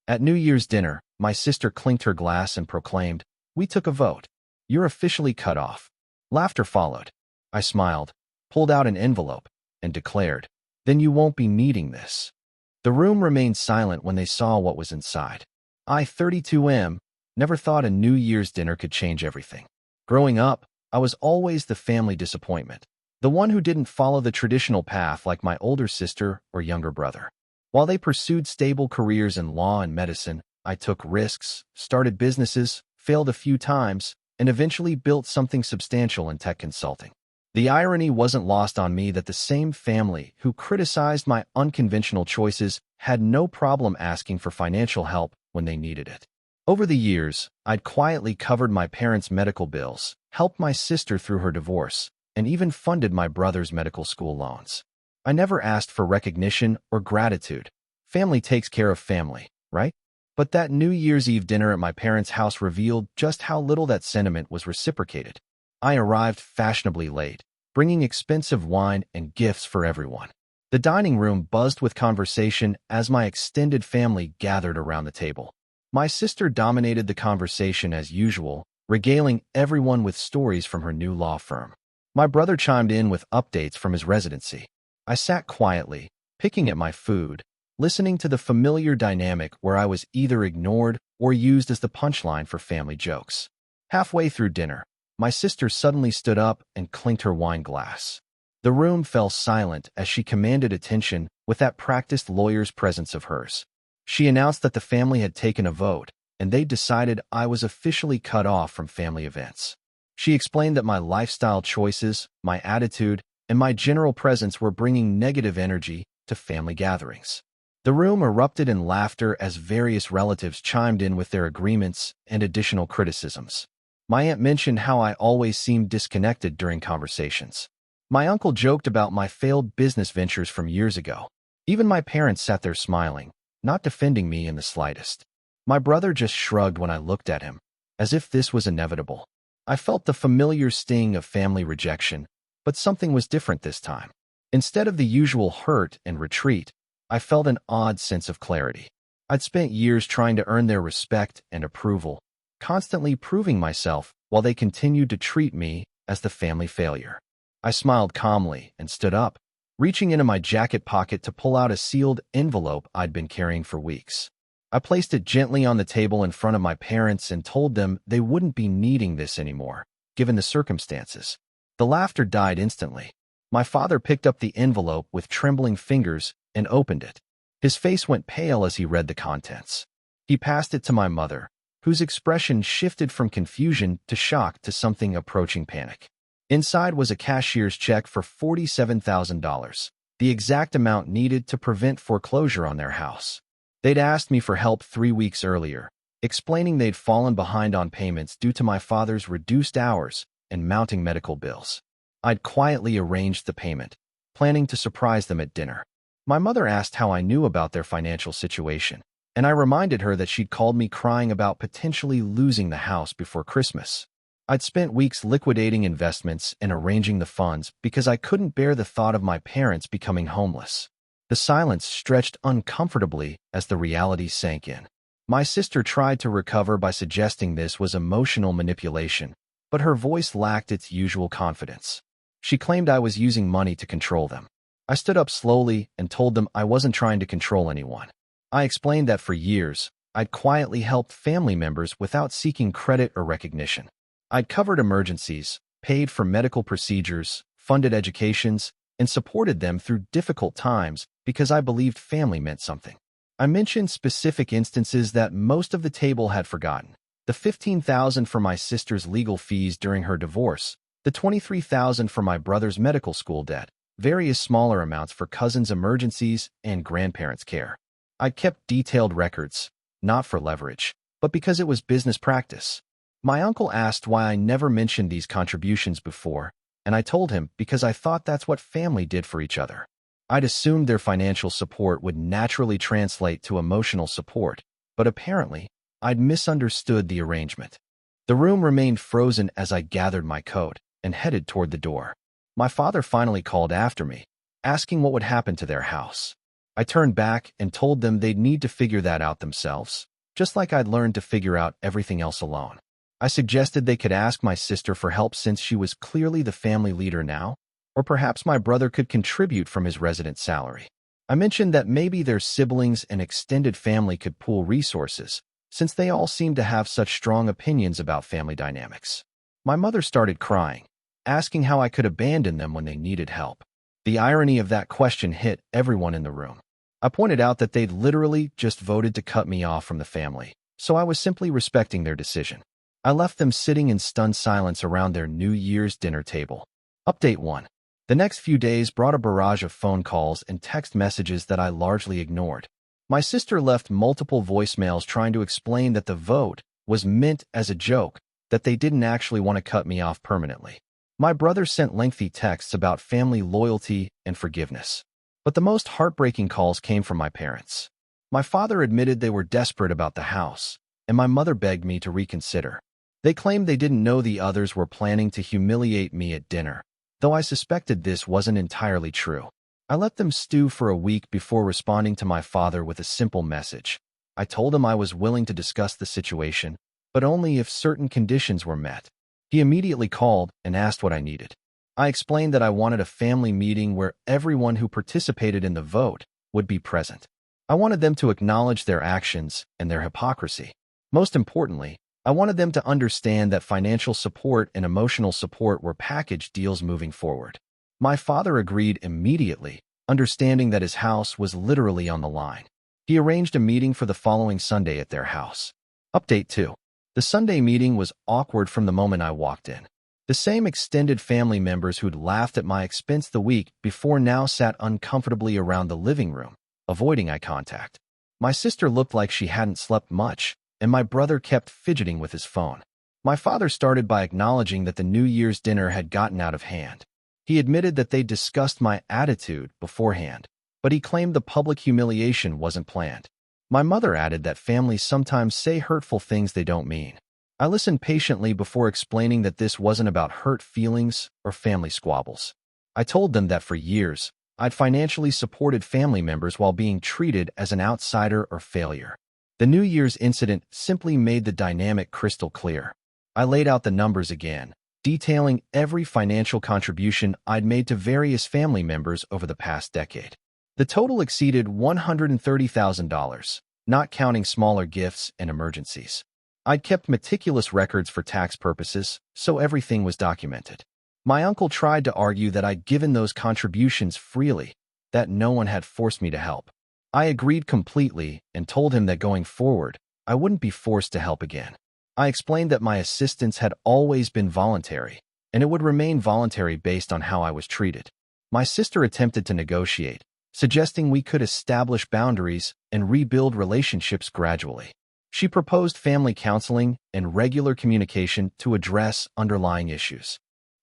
At New Year's dinner, my sister clinked her glass and proclaimed, "We took a vote. You're officially cut off." Laughter followed. I smiled, pulled out an envelope, and declared, "Then you won't be needing this." The room remained silent when they saw what was inside. I, 32M, never thought a New Year's dinner could change everything. Growing up, I was always the family disappointment, the one who didn't follow the traditional path like my older sister or younger brother. While they pursued stable careers in law and medicine, I took risks, started businesses, failed a few times, and eventually built something substantial in tech consulting. The irony wasn't lost on me that the same family who criticized my unconventional choices had no problem asking for financial help when they needed it. Over the years, I'd quietly covered my parents' medical bills, helped my sister through her divorce, and even funded my brother's medical school loans. I never asked for recognition or gratitude. Family takes care of family, right? But that New Year's Eve dinner at my parents' house revealed just how little that sentiment was reciprocated. I arrived fashionably late, bringing expensive wine and gifts for everyone. The dining room buzzed with conversation as my extended family gathered around the table. My sister dominated the conversation as usual, regaling everyone with stories from her new law firm. My brother chimed in with updates from his residency. I sat quietly, picking at my food, listening to the familiar dynamic where I was either ignored or used as the punchline for family jokes. Halfway through dinner, my sister suddenly stood up and clinked her wine glass. The room fell silent as she commanded attention with that practiced lawyer's presence of hers. She announced that the family had taken a vote, and they decided I was officially cut off from family events. She explained that my lifestyle choices, my attitude, and my general presence were bringing negative energy to family gatherings. The room erupted in laughter as various relatives chimed in with their agreements and additional criticisms. My aunt mentioned how I always seemed disconnected during conversations. My uncle joked about my failed business ventures from years ago. Even my parents sat there smiling, not defending me in the slightest. My brother just shrugged when I looked at him, as if this was inevitable. I felt the familiar sting of family rejection, but something was different this time. Instead of the usual hurt and retreat, I felt an odd sense of clarity. I'd spent years trying to earn their respect and approval, constantly proving myself while they continued to treat me as the family failure. I smiled calmly and stood up, reaching into my jacket pocket to pull out a sealed envelope I'd been carrying for weeks. I placed it gently on the table in front of my parents and told them they wouldn't be needing this anymore, given the circumstances. The laughter died instantly. My father picked up the envelope with trembling fingers and opened it. His face went pale as he read the contents. He passed it to my mother, whose expression shifted from confusion to shock to something approaching panic. Inside was a cashier's check for $47,000, the exact amount needed to prevent foreclosure on their house. They'd asked me for help 3 weeks earlier, explaining they'd fallen behind on payments due to my father's reduced hours and mounting medical bills. I'd quietly arranged the payment, planning to surprise them at dinner. My mother asked how I knew about their financial situation, and I reminded her that she'd called me crying about potentially losing the house before Christmas. I'd spent weeks liquidating investments and arranging the funds because I couldn't bear the thought of my parents becoming homeless. The silence stretched uncomfortably as the reality sank in. My sister tried to recover by suggesting this was emotional manipulation, but her voice lacked its usual confidence. She claimed I was using money to control them. I stood up slowly and told them I wasn't trying to control anyone. I explained that for years, I'd quietly helped family members without seeking credit or recognition. I'd covered emergencies, paid for medical procedures, funded educations, and supported them through difficult times because I believed family meant something. I mentioned specific instances that most of the table had forgotten. The $15,000 for my sister's legal fees during her divorce, the $23,000 for my brother's medical school debt, various smaller amounts for cousins' emergencies and grandparents' care. I kept detailed records, not for leverage, but because it was business practice. My uncle asked why I never mentioned these contributions before, and I told him because I thought that's what family did for each other. I'd assumed their financial support would naturally translate to emotional support, but apparently, I'd misunderstood the arrangement. The room remained frozen as I gathered my coat and headed toward the door. My father finally called after me, asking what would happen to their house. I turned back and told them they'd need to figure that out themselves, just like I'd learned to figure out everything else alone. I suggested they could ask my sister for help since she was clearly the family leader now, or perhaps my brother could contribute from his resident salary. I mentioned that maybe their siblings and extended family could pool resources, since they all seemed to have such strong opinions about family dynamics. My mother started crying, asking how I could abandon them when they needed help. The irony of that question hit everyone in the room. I pointed out that they'd literally just voted to cut me off from the family, so I was simply respecting their decision. I left them sitting in stunned silence around their New Year's dinner table. Update 1. The next few days brought a barrage of phone calls and text messages that I largely ignored. My sister left multiple voicemails trying to explain that the vote was meant as a joke, that they didn't actually want to cut me off permanently. My brother sent lengthy texts about family loyalty and forgiveness. But the most heartbreaking calls came from my parents. My father admitted they were desperate about the house, and my mother begged me to reconsider. They claimed they didn't know the others were planning to humiliate me at dinner, though I suspected this wasn't entirely true. I let them stew for a week before responding to my father with a simple message. I told him I was willing to discuss the situation, but only if certain conditions were met. He immediately called and asked what I needed. I explained that I wanted a family meeting where everyone who participated in the vote would be present. I wanted them to acknowledge their actions and their hypocrisy. Most importantly, I wanted them to understand that financial support and emotional support were package deals moving forward. My father agreed immediately, understanding that his house was literally on the line. He arranged a meeting for the following Sunday at their house. Update 2. The Sunday meeting was awkward from the moment I walked in. The same extended family members who'd laughed at my expense the week before now sat uncomfortably around the living room, avoiding eye contact. My sister looked like she hadn't slept much, and my brother kept fidgeting with his phone. My father started by acknowledging that the New Year's dinner had gotten out of hand. He admitted that they'd discussed my attitude beforehand, but he claimed the public humiliation wasn't planned. My mother added that families sometimes say hurtful things they don't mean. I listened patiently before explaining that this wasn't about hurt feelings or family squabbles. I told them that for years, I'd financially supported family members while being treated as an outsider or failure. The New Year's incident simply made the dynamic crystal clear. I laid out the numbers again, detailing every financial contribution I'd made to various family members over the past decade. The total exceeded $130,000, not counting smaller gifts and emergencies. I'd kept meticulous records for tax purposes, so everything was documented. My uncle tried to argue that I'd given those contributions freely, that no one had forced me to help. I agreed completely and told him that going forward, I wouldn't be forced to help again. I explained that my assistance had always been voluntary, and it would remain voluntary based on how I was treated. My sister attempted to negotiate, suggesting we could establish boundaries and rebuild relationships gradually. She proposed family counseling and regular communication to address underlying issues.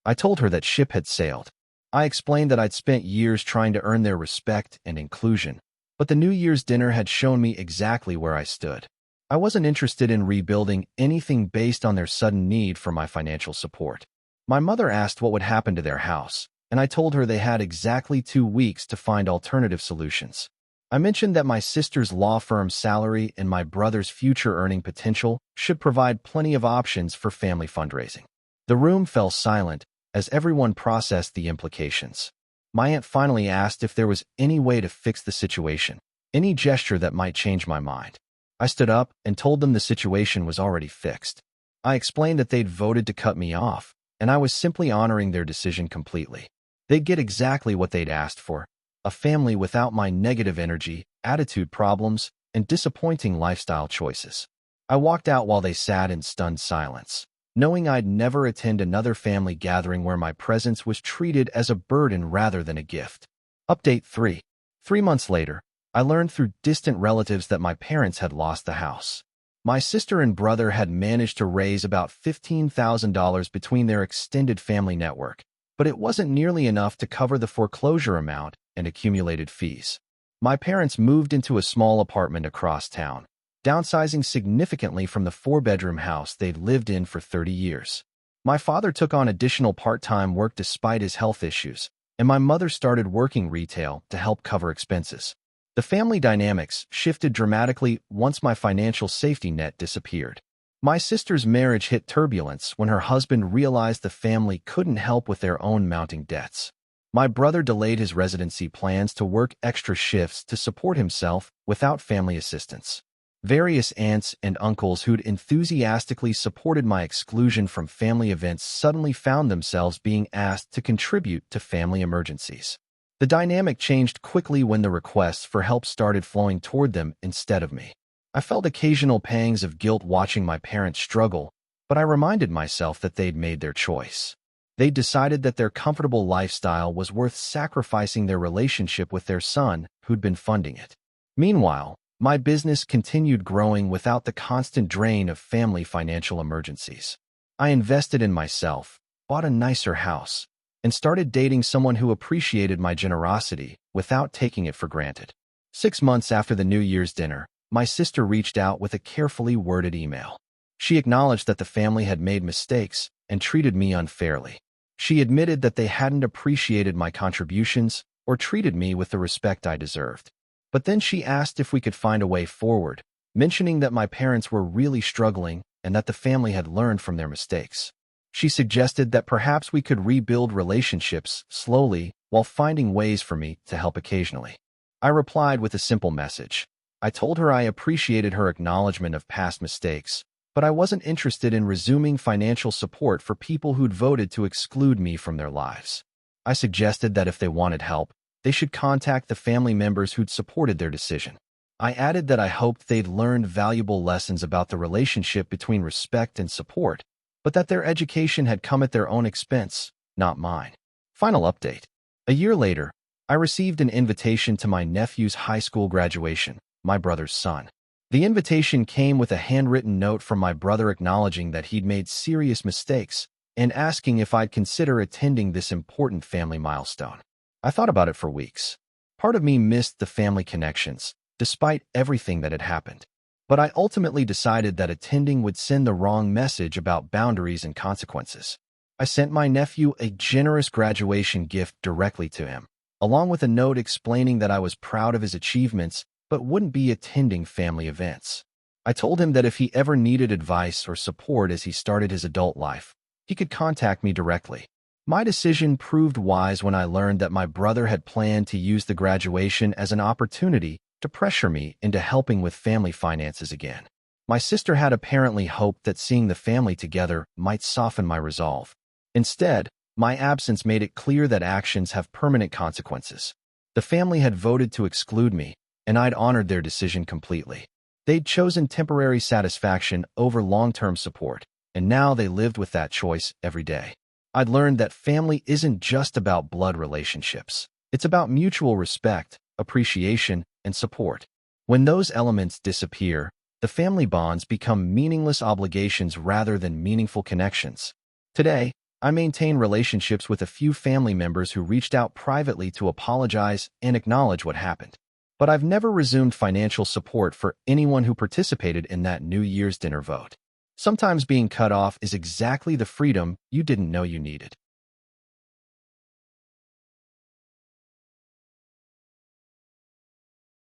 I told her that ship had sailed. I explained that I'd spent years trying to earn their respect and inclusion, but the New Year's dinner had shown me exactly where I stood. I wasn't interested in rebuilding anything based on their sudden need for my financial support. My mother asked what would happen to their house, and I told her they had exactly 2 weeks to find alternative solutions. I mentioned that my sister's law firm's salary and my brother's future earning potential should provide plenty of options for family fundraising. The room fell silent as everyone processed the implications. My aunt finally asked if there was any way to fix the situation, any gesture that might change my mind. I stood up and told them the situation was already fixed. I explained that they'd voted to cut me off, and I was simply honoring their decision completely. They'd get exactly what they'd asked for, a family without my negative energy, attitude problems, and disappointing lifestyle choices. I walked out while they sat in stunned silence, knowing I'd never attend another family gathering where my presence was treated as a burden rather than a gift. Update 3. 3 months later, I learned through distant relatives that my parents had lost the house. My sister and brother had managed to raise about $15,000 between their extended family network, but it wasn't nearly enough to cover the foreclosure amount and accumulated fees. My parents moved into a small apartment across town, downsizing significantly from the 4-bedroom house they'd lived in for 30 years. My father took on additional part-time work despite his health issues, and my mother started working retail to help cover expenses. The family dynamics shifted dramatically once my financial safety net disappeared. My sister's marriage hit turbulence when her husband realized the family couldn't help with their own mounting debts. My brother delayed his residency plans to work extra shifts to support himself without family assistance. Various aunts and uncles who'd enthusiastically supported my exclusion from family events suddenly found themselves being asked to contribute to family emergencies. The dynamic changed quickly when the requests for help started flowing toward them instead of me. I felt occasional pangs of guilt watching my parents struggle, but I reminded myself that they'd made their choice. They'd decided that their comfortable lifestyle was worth sacrificing their relationship with their son, who'd been funding it. Meanwhile, my business continued growing without the constant drain of family financial emergencies. I invested in myself, bought a nicer house, and started dating someone who appreciated my generosity without taking it for granted. 6 months after the New Year's dinner, my sister reached out with a carefully worded email. She acknowledged that the family had made mistakes and treated me unfairly. She admitted that they hadn't appreciated my contributions or treated me with the respect I deserved. But then she asked if we could find a way forward, mentioning that my parents were really struggling and that the family had learned from their mistakes. She suggested that perhaps we could rebuild relationships slowly while finding ways for me to help occasionally. I replied with a simple message. I told her I appreciated her acknowledgement of past mistakes, but I wasn't interested in resuming financial support for people who'd voted to exclude me from their lives. I suggested that if they wanted help, they should contact the family members who'd supported their decision. I added that I hoped they'd learned valuable lessons about the relationship between respect and support, but that their education had come at their own expense, not mine. Final update. A year later, I received an invitation to my nephew's high school graduation, my brother's son. The invitation came with a handwritten note from my brother acknowledging that he'd made serious mistakes and asking if I'd consider attending this important family milestone. I thought about it for weeks. Part of me missed the family connections, despite everything that had happened. But I ultimately decided that attending would send the wrong message about boundaries and consequences. I sent my nephew a generous graduation gift directly to him, along with a note explaining that I was proud of his achievements but wouldn't be attending family events. I told him that if he ever needed advice or support as he started his adult life, he could contact me directly. My decision proved wise when I learned that my brother had planned to use the graduation as an opportunity to pressure me into helping with family finances again. My sister had apparently hoped that seeing the family together might soften my resolve. Instead, my absence made it clear that actions have permanent consequences. The family had voted to exclude me, and I'd honored their decision completely. They'd chosen temporary satisfaction over long-term support, and now they lived with that choice every day. I'd learned that family isn't just about blood relationships. It's about mutual respect, appreciation, and support. When those elements disappear, the family bonds become meaningless obligations rather than meaningful connections. Today, I maintain relationships with a few family members who reached out privately to apologize and acknowledge what happened. But I've never resumed financial support for anyone who participated in that New Year's dinner vote. Sometimes being cut off is exactly the freedom you didn't know you needed.